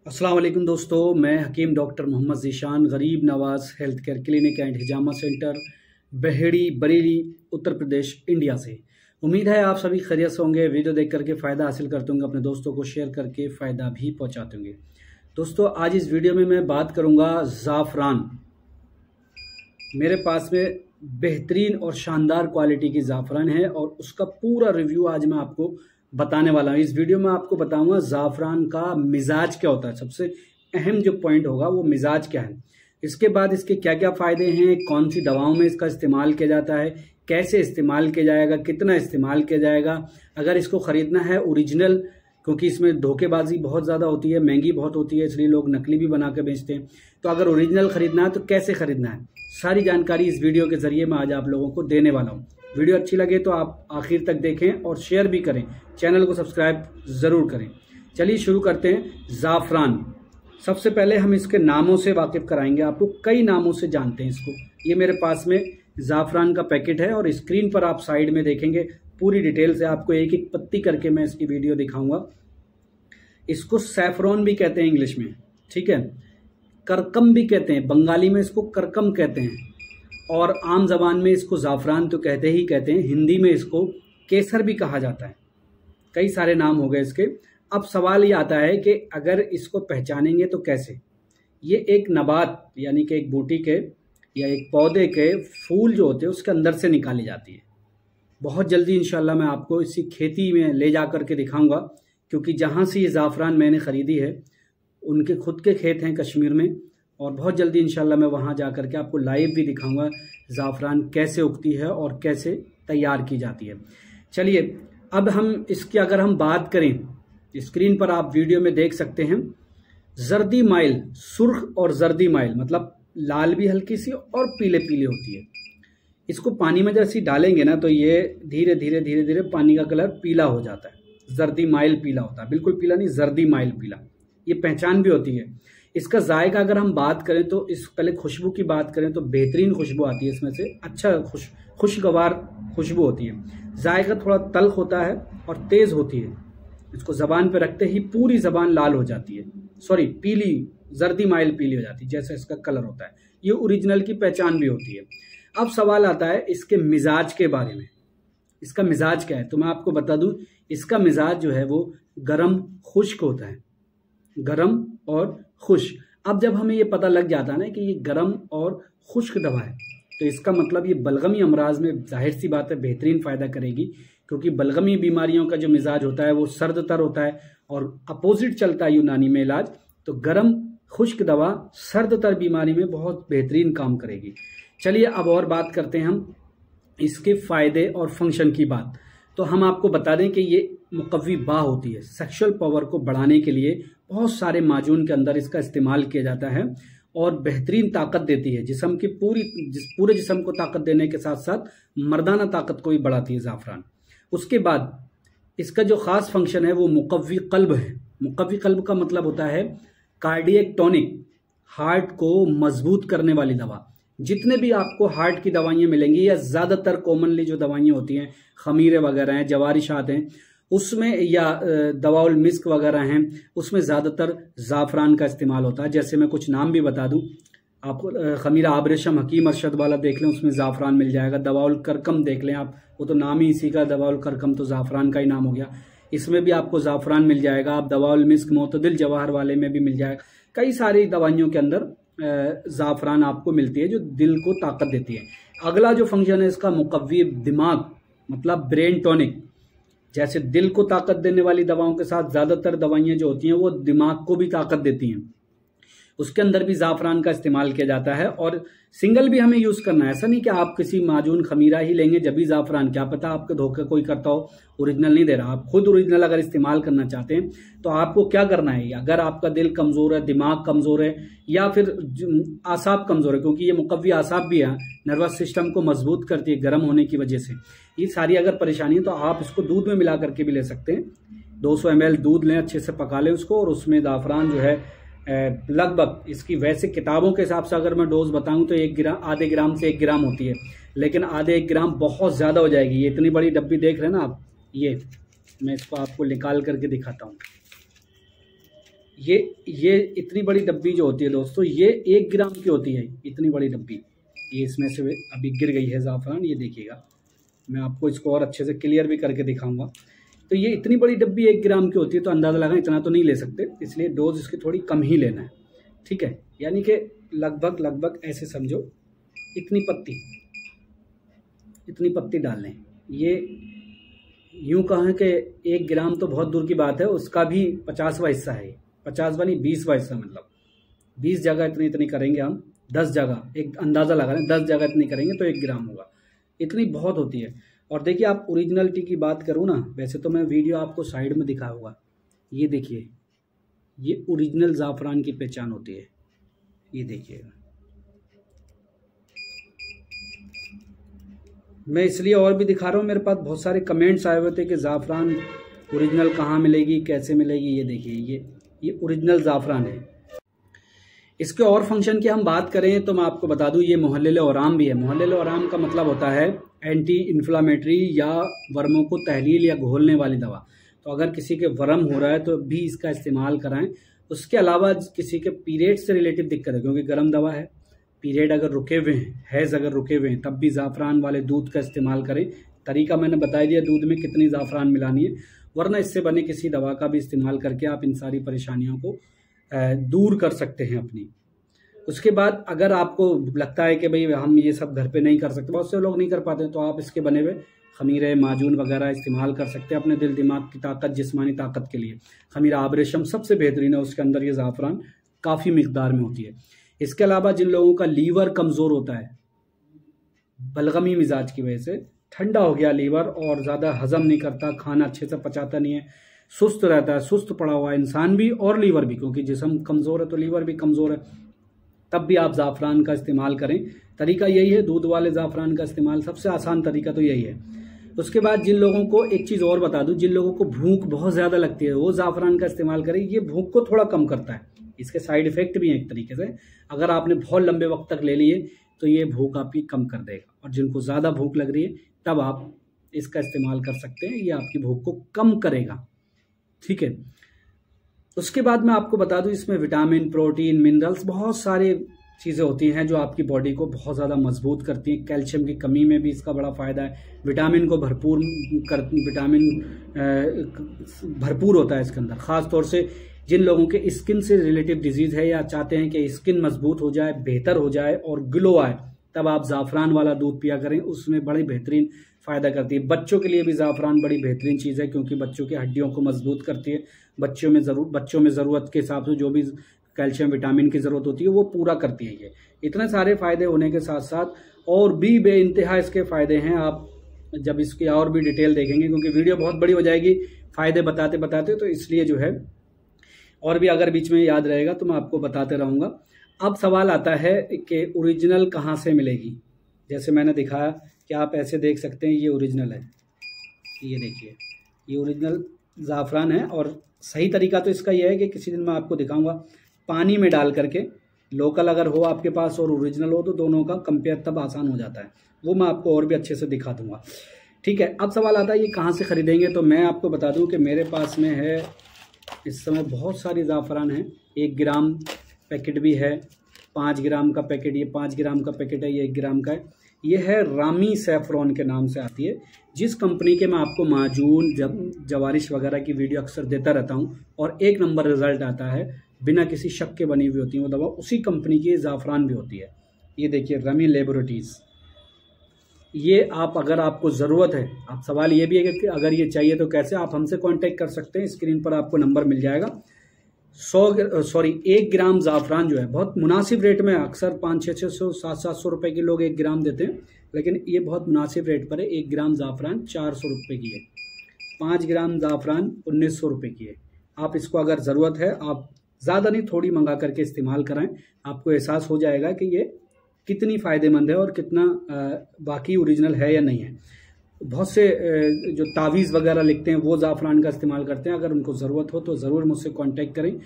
अस्सलाम वालेकुम दोस्तों, मैं हकीम doctor Mohammad Zeeshan Garib Nawaz health care clinic and Hijama center Baheri Bareilly Uttar Pradesh India से। उम्मीद है आप सभी खैरियत से होंगे। वीडियो देख करके फ़ायदा हासिल करते होंगे, अपने दोस्तों को शेयर करके फ़ायदा भी पहुंचाते होंगे। दोस्तों, आज इस वीडियो में मैं बात करूंगा ज़ाफ़रान। मेरे पास में बेहतरीन और शानदार क्वालिटी की ज़ाफ़रान है और उसका पूरा रिव्यू आज मैं आपको बताने वाला हूँ। इस वीडियो में आपको बताऊंगा ज़ाफ़रान का मिजाज क्या होता है। सबसे अहम जो पॉइंट होगा वो मिजाज क्या है। इसके बाद इसके क्या क्या फ़ायदे हैं, कौन सी दवाओं में इसका इस्तेमाल किया जाता है, कैसे इस्तेमाल किया जाएगा, कितना इस्तेमाल किया जाएगा। अगर इसको ख़रीदना है ओरिजिनल, क्योंकि इसमें धोखेबाजी बहुत ज़्यादा होती है, महंगी बहुत होती है, इसलिए लोग नकली भी बना के बेचते हैं। तो अगर ओरिजिनल ख़रीदना है तो कैसे ख़रीदना है, सारी जानकारी इस वीडियो के ज़रिए मैं आज आप लोगों को देने वाला हूँ। वीडियो अच्छी लगे तो आप आखिर तक देखें और शेयर भी करें, चैनल को सब्सक्राइब ज़रूर करें। चलिए शुरू करते हैं। ज़ाफ़रान, सबसे पहले हम इसके नामों से वाकिफ़ कराएंगे आपको। कई नामों से जानते हैं इसको। ये मेरे पास में ज़ाफ़रान का पैकेट है और स्क्रीन पर आप साइड में देखेंगे पूरी डिटेल से आपको एक एक पत्ती करके मैं इसकी वीडियो दिखाऊंगा। इसको सैफ़रॉन भी कहते हैं इंग्लिश में, ठीक है। करकम भी कहते हैं, बंगाली में इसको करकम कहते हैं और आम जबान में इसको ज़ाफ़रान तो कहते ही कहते हैं। हिंदी में इसको केसर भी कहा जाता है। कई सारे नाम हो गए इसके। अब सवाल ये आता है कि अगर इसको पहचानेंगे तो कैसे। ये एक नबात यानी कि एक बूटी के या एक पौधे के फूल जो होते हैं उसके अंदर से निकाली जाती है। बहुत जल्दी इंशाल्लाह मैं आपको इसी खेती में ले जा कर के दिखाऊंगा, क्योंकि जहाँ से ये ज़ाफ़रान मैंने ख़रीदी है उनके खुद के खेत हैं कश्मीर में, और बहुत जल्दी इंशाल्लाह मैं वहाँ जा कर के आपको लाइव भी दिखाऊंगा ज़ाफ़रान कैसे उगती है और कैसे तैयार की जाती है। चलिए, अब हम इसकी अगर हम बात करें, स्क्रीन पर आप वीडियो में देख सकते हैं जर्दी माइल, सुर्ख और जर्दी माइल मतलब लाल भी हल्की सी और पीले पीले होती है। इसको पानी में जैसे डालेंगे ना तो ये धीरे धीरे धीरे धीरे पानी का कलर पीला हो जाता है। जर्दी माइल पीला होता है, बिल्कुल पीला नहीं, जर्दी माइल पीला। ये पहचान भी होती है। इसका जायका अगर हम बात करें तो इस पहले खुशबू की बात करें तो बेहतरीन खुशबू आती है इसमें से। अच्छा खुशगवार खुशबू होती है। जायका थोड़ा तल्ख होता है और तेज़ होती है। इसको ज़बान पे रखते ही पूरी ज़बान लाल हो जाती है, सॉरी पीली, जर्दी माइल पीली हो जाती है जैसा इसका कलर होता है। ये ओरिजिनल की पहचान भी होती है। अब सवाल आता है इसके मिजाज के बारे में। इसका मिजाज क्या है तो मैं आपको बता दूं, इसका मिजाज जो है वो गरम खुश्क होता है, गरम और खुश। अब जब हमें ये पता लग जाता है ना कि ये गरम और खुश्क दवा है तो इसका मतलब ये बलगमी अमराज में जाहिर सी बात है बेहतरीन फ़ायदा करेगी, क्योंकि बलगमी बीमारियों का जो मिजाज होता है वो सर्द तर होता है और अपोजिट चलता है यूनानी में इलाज। तो गरम खुश्क दवा सर्द तर बीमारी में बहुत बेहतरीन काम करेगी। चलिए अब और बात करते हैं हम इसके फ़ायदे और फंक्शन की बात। तो हम आपको बता दें कि ये मुकव्वी बा होती है। सेक्सुअल पावर को बढ़ाने के लिए बहुत सारे माजून के अंदर इसका इस्तेमाल किया जाता है और बेहतरीन ताकत देती है। जिस्म की पूरे जिस्म को ताकत देने के साथ साथ मर्दाना ताकत को भी बढ़ाती है ज़ाफ़रान। उसके बाद इसका जो ख़ास फंक्शन है वो मुकव्वी कल्ब है। मुकव्वी कल्ब का मतलब होता है कार्डियक टॉनिक, हार्ट को मजबूत करने वाली दवा। जितने भी आपको हार्ट की दवाइयाँ मिलेंगी या ज़्यादातर कॉमनली जो दवाइयाँ होती हैं, खमीरे वगैरह हैं, जवारिशात हैं, उसमें या दवाउल मिस्क वगैरह हैं, उसमें ज़्यादातर ज़ाफ़रान का इस्तेमाल होता है। जैसे मैं कुछ नाम भी बता दूं आपको, खमीरा आबरेशम हकीम अरशद वाला देख लें, उसमें ज़ाफ़रान मिल जाएगा। दवाउल करकम देख लें आप, वो तो नाम ही इसी का, दवाउल करकम तो ज़ाफ़रान का ही नाम हो गया, इसमें भी आपको ज़ाफ़रान मिल जाएगा। आप दवाउल मिस्क मोतदिल जवाहर वाले में भी मिल जाएगा। कई सारी दवाइयों के अंदर ज़ाफ़रान आपको मिलती है जो दिल को ताकत देती है। अगला जो फंक्शन है इसका मुकव्वी दिमाग मतलब ब्रेन टॉनिक। जैसे दिल को ताकत देने वाली दवाओं के साथ ज़्यादातर दवाइयाँ जो होती हैं वो दिमाग को भी ताकत देती हैं। उसके अंदर भी ज़ाफ़रान का इस्तेमाल किया जाता है और सिंगल भी हमें यूज़ करना है। ऐसा नहीं कि आप किसी माजून खमीरा ही लेंगे जब भी ज़ाफ़रान, क्या पता आपके धोखे कोई करता हो, ओरिजिनल नहीं दे रहा। आप खुद ओरिजिनल अगर इस्तेमाल करना चाहते हैं तो आपको क्या करना है, अगर आपका दिल कमज़ोर है, दिमाग कमज़ोर है या फिर आसाब कमज़ोर है, क्योंकि ये मुकव्वी आसाब भी है, नर्वस सिस्टम को मजबूत करती है गर्म होने की वजह से, ये सारी अगर परेशानी है तो आप इसको दूध में मिला करके भी ले सकते हैं। 200 ml दूध लें, अच्छे से पका लें उसको, और उसमें ज़ाफ़रान जो है लगभग इसकी वैसे किताबों के हिसाब से अगर मैं डोज बताऊं तो 1 ग्राम, आधे ग्राम से 1 ग्राम होती है, लेकिन आधे 1 ग्राम बहुत ज़्यादा हो जाएगी। ये इतनी बड़ी डब्बी देख रहे हैं ना आप, ये मैं इसको आपको निकाल करके दिखाता हूँ। ये इतनी बड़ी डब्बी जो होती है दोस्तों, ये 1 ग्राम की होती है, इतनी बड़ी डब्बी। ये इसमें से अभी गिर गई है ज़ाफ़रान, ये देखिएगा, मैं आपको इसको और अच्छे से क्लियर भी करके दिखाऊंगा। तो ये इतनी बड़ी डब्बी 1 ग्राम की होती है, तो अंदाज़ा लगाएं इतना तो नहीं ले सकते, इसलिए डोज इसकी थोड़ी कम ही लेना है, ठीक है। यानी कि लगभग ऐसे समझो, इतनी पत्ती डाल लें। ये यूँ कहें कि 1 ग्राम तो बहुत दूर की बात है, उसका भी 50वां हिस्सा है, 50वां नहीं 20वां हिस्सा, मतलब 20 जगह इतनी करेंगे हम, 10 जगह, एक अंदाज़ा लगा लें, 10 जगह इतनी करेंगे तो 1 ग्राम होगा, इतनी बहुत होती है। और देखिए, आप ओरिजिनलिटी की बात करूँ ना, वैसे तो मैं वीडियो आपको साइड में दिखाया होगा, ये देखिए, ये ओरिजिनल ज़ाफ़रान की पहचान होती है, ये देखिएगा। मैं इसलिए और भी दिखा रहा हूँ, मेरे पास बहुत सारे कमेंट्स आए हुए थे कि ज़ाफ़रान ओरिजिनल कहाँ मिलेगी, कैसे मिलेगी। ये देखिए, ये ओरिजिनल ज़ाफ़रान है। इसके और फंक्शन की हम बात करें तो मैं आपको बता दूं, ये मुहल्लिल-ए-औराम भी है। मुहल्लिल-ए-औराम का मतलब होता है एंटी इन्फ्लामेटरी या वर्मों को तहलील या घोलने वाली दवा। तो अगर किसी के वर्म हो रहा है तो भी इसका इस्तेमाल कराएं। उसके अलावा किसी के पीरियड से रिलेटिव दिक्कत है, क्योंकि गर्म दवा है, पीरियड अगर रुके हुए हैं, हैज़ अगर रुके हुए हैं, तब भी ज़ाफ़रान वाले दूध का इस्तेमाल करें। तरीका मैंने बता दिया, दूध में कितनी ज़ाफ़रान मिलानी है, वरना इससे बने किसी दवा का भी इस्तेमाल करके आप इन सारी परेशानियों को दूर कर सकते हैं अपनी। उसके बाद अगर आपको लगता है कि भाई हम ये सब घर पे नहीं कर सकते, बहुत से लोग नहीं कर पाते, तो आप इसके बने हुए खमीरे, माजून वगैरह इस्तेमाल कर सकते हैं अपने दिल दिमाग की ताकत, जिस्मानी ताकत के लिए। खमीरा आबरेशम सबसे बेहतरीन है, उसके अंदर ये ज़ाफ़रान काफ़ी मिकदार में होती है। इसके अलावा जिन लोगों का लीवर कमज़ोर होता है, बलगमी मिजाज की वजह से ठंडा हो गया लीवर और ज़्यादा हजम नहीं करता, खाना अच्छे से पचाता नहीं है, सुस्त रहता है, सुस्त पड़ा हुआ इंसान भी और लीवर भी, क्योंकि जिस्म कमज़ोर है तो लीवर भी कमज़ोर है, तब भी आप ज़ाफ़रान का इस्तेमाल करें। तरीका यही है, दूध वाले ज़ाफ़रान का इस्तेमाल, सबसे आसान तरीका तो यही है। उसके बाद जिन लोगों को एक चीज़ और बता दूं, जिन लोगों को भूख बहुत ज़्यादा लगती है वो ज़ाफ़रान का इस्तेमाल करें। ये भूख को थोड़ा कम करता है, इसके साइड इफ़ेक्ट भी हैं एक तरीके से। अगर आपने बहुत लंबे वक्त तक ले लिए तो ये भूख आपकी कम कर देगा, और जिनको ज़्यादा भूख लग रही है तब आप इसका इस्तेमाल कर सकते हैं, ये आपकी भूख को कम करेगा, ठीक है। उसके बाद मैं आपको बता दूं, इसमें विटामिन, प्रोटीन, मिनरल्स, बहुत सारे चीज़ें होती हैं जो आपकी बॉडी को बहुत ज़्यादा मजबूत करती हैं। कैल्शियम की कमी में भी इसका बड़ा फ़ायदा है। विटामिन को भरपूर होता है इसके अंदर। ख़ास तौर से जिन लोगों के स्किन से रिलेटिव डिजीज़ है या चाहते हैं कि स्किन मजबूत हो जाए, बेहतर हो जाए और ग्लो आए, तब आप ज़ाफ़रान वाला दूध पिया करें, उसमें बड़ी बेहतरीन फ़ायदा करती है। बच्चों के लिए भी ज़ाफ़रान बड़ी बेहतरीन चीज़ है, क्योंकि बच्चों की हड्डियों को मजबूत करती है। बच्चों में ज़रूरत के हिसाब से जो भी कैल्शियम, विटामिन की ज़रूरत होती है वो पूरा करती है ये। इतने सारे फ़ायदे होने के साथ साथ और भी बेइंतहा इसके फ़ायदे हैं। आप जब इसकी और भी डिटेल देखेंगे, क्योंकि वीडियो बहुत बड़ी हो जाएगी फ़ायदे बताते बताते, तो इसलिए जो है और भी अगर बीच में याद रहेगा तो मैं आपको बताते रहूँगा। अब सवाल आता है कि ओरिजिनल कहाँ से मिलेगी। जैसे मैंने दिखाया कि आप ऐसे देख सकते हैं, ये ओरिजिनल है, ये देखिए, ये ओरिजिनल ज़ाफ़रान है। और सही तरीका तो इसका यह है कि किसी दिन मैं आपको दिखाऊंगा पानी में डाल करके, लोकल अगर हो आपके पास और ओरिजिनल हो तो दोनों का कंपेयर तब आसान हो जाता है, वो मैं आपको और भी अच्छे से दिखा दूंगा, ठीक है। अब सवाल आता है ये कहाँ से ख़रीदेंगे, तो मैं आपको बता दूं कि मेरे पास में है इस समय बहुत सारी ज़ाफ़रान है। 1 ग्राम पैकेट भी है, 5 ग्राम का पैकेट, ये 5 ग्राम का पैकेट है, ये 1 ग्राम का है। ये है रामी सैफरॉन के नाम से आती है, जिस कंपनी के मैं आपको माजून, जवारिश वगैरह की वीडियो अक्सर देता रहता हूँ और 1 नंबर रिज़ल्ट आता है, बिना किसी शक के बनी हुई होती है वो दवा। उसी कंपनी की ज़ाफ़रान भी होती है। ये देखिए, रामी लेबोरेटरीज़। ये आप, अगर आपको ज़रूरत है, आप सवाल ये भी है कि अगर ये चाहिए तो कैसे, आप हमसे कांटेक्ट कर सकते हैं, स्क्रीन पर आपको नंबर मिल जाएगा। 1 ग्राम ज़ाफ़रान जो है बहुत मुनासिब रेट में, अक्सर 500-600, 700-700 रुपये की लोग 1 ग्राम देते हैं, लेकिन ये बहुत मुनासिब रेट पर है। 1 ग्राम ज़ाफ़रान 400 रुपये की है, 5 ग्राम ज़ाफ़रान 1900 रुपये की है। आप इसको अगर ज़रूरत है, आप ज़्यादा नहीं थोड़ी मंगा करके इस्तेमाल कराएं, आपको एहसास हो जाएगा कि ये कितनी फ़ायदेमंद है और कितना बाकी ओरिजिनल है या नहीं है। बहुत से जो तावीज़ वगैरह लिखते हैं वो ज़ाफ़रान का इस्तेमाल करते हैं। अगर उनको ज़रूरत हो तो ज़रूर मुझसे कांटेक्ट करें,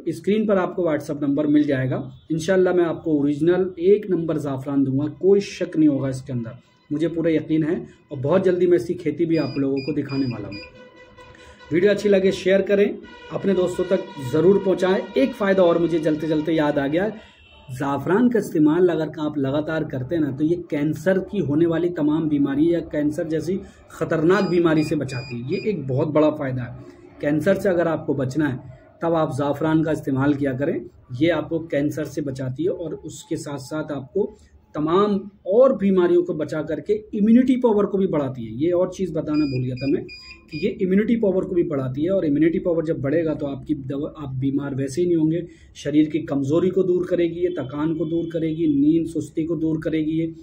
स्क्रीन पर आपको व्हाट्सअप नंबर मिल जाएगा। इंशाल्लाह मैं आपको ओरिजिनल 1 नंबर ज़ाफ़रान दूंगा, कोई शक नहीं होगा इसके अंदर, मुझे पूरा यकीन है। और बहुत जल्दी मैं इसकी खेती भी आप लोगों को दिखाने वाला हूँ। वीडियो अच्छी लगे शेयर करें, अपने दोस्तों तक ज़रूर पहुंचाएं। एक फ़ायदा और मुझे चलते चलते याद आ गया, ज़ाफ़रान का इस्तेमाल अगर आप लगातार करते हैं ना, तो ये कैंसर की होने वाली तमाम बीमारी या कैंसर जैसी ख़तरनाक बीमारी से बचाती है। ये एक बहुत बड़ा फ़ायदा है। कैंसर से अगर आपको बचना है तब आप ज़ाफ़रान का इस्तेमाल किया करें। ये आपको कैंसर से बचाती है और उसके साथ साथ आपको तमाम और बीमारियों को बचा करके इम्यूनिटी पावर को भी बढ़ाती है। ये और चीज़ बताना भूल गया था मैं कि ये इम्यूनिटी पावर को भी बढ़ाती है, और इम्यूनिटी पावर जब बढ़ेगा तो आप बीमार वैसे ही नहीं होंगे। शरीर की कमज़ोरी को दूर करेगी, ये थकान को दूर करेगी, नींद सुस्ती को दूर करेगी, ये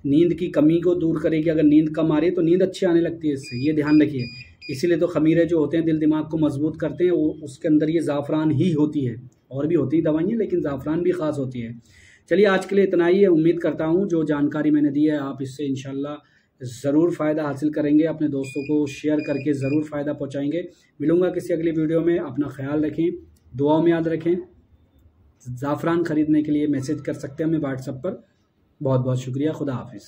नींद की कमी को दूर करेगी। अगर नींद कम आ रही है तो नींद अच्छी आने लगती है इससे, ये ध्यान रखिए। इसीलिए तो खमीरे जो होते हैं दिल दिमाग को मजबूत करते हैं, वो उसके अंदर ये ज़ाफ़रान ही होती है। और भी होती है दवाइयाँ, लेकिन ज़ाफ़रान भी ख़ास होती है। चलिए आज के लिए इतना ही है। उम्मीद करता हूँ जो जानकारी मैंने दी है आप इससे इंशाल्लाह ज़रूर फ़ायदा हासिल करेंगे, अपने दोस्तों को शेयर करके ज़रूर फ़ायदा पहुँचाएँगे। मिलूँगा किसी अगली वीडियो में। अपना ख्याल रखें, दुआओं में याद रखें। ज़ाफ़रान ख़रीदने के लिए मैसेज कर सकते हैं हमें व्हाट्सएप पर। बहुत बहुत शुक्रिया। खुदा हाफिज़।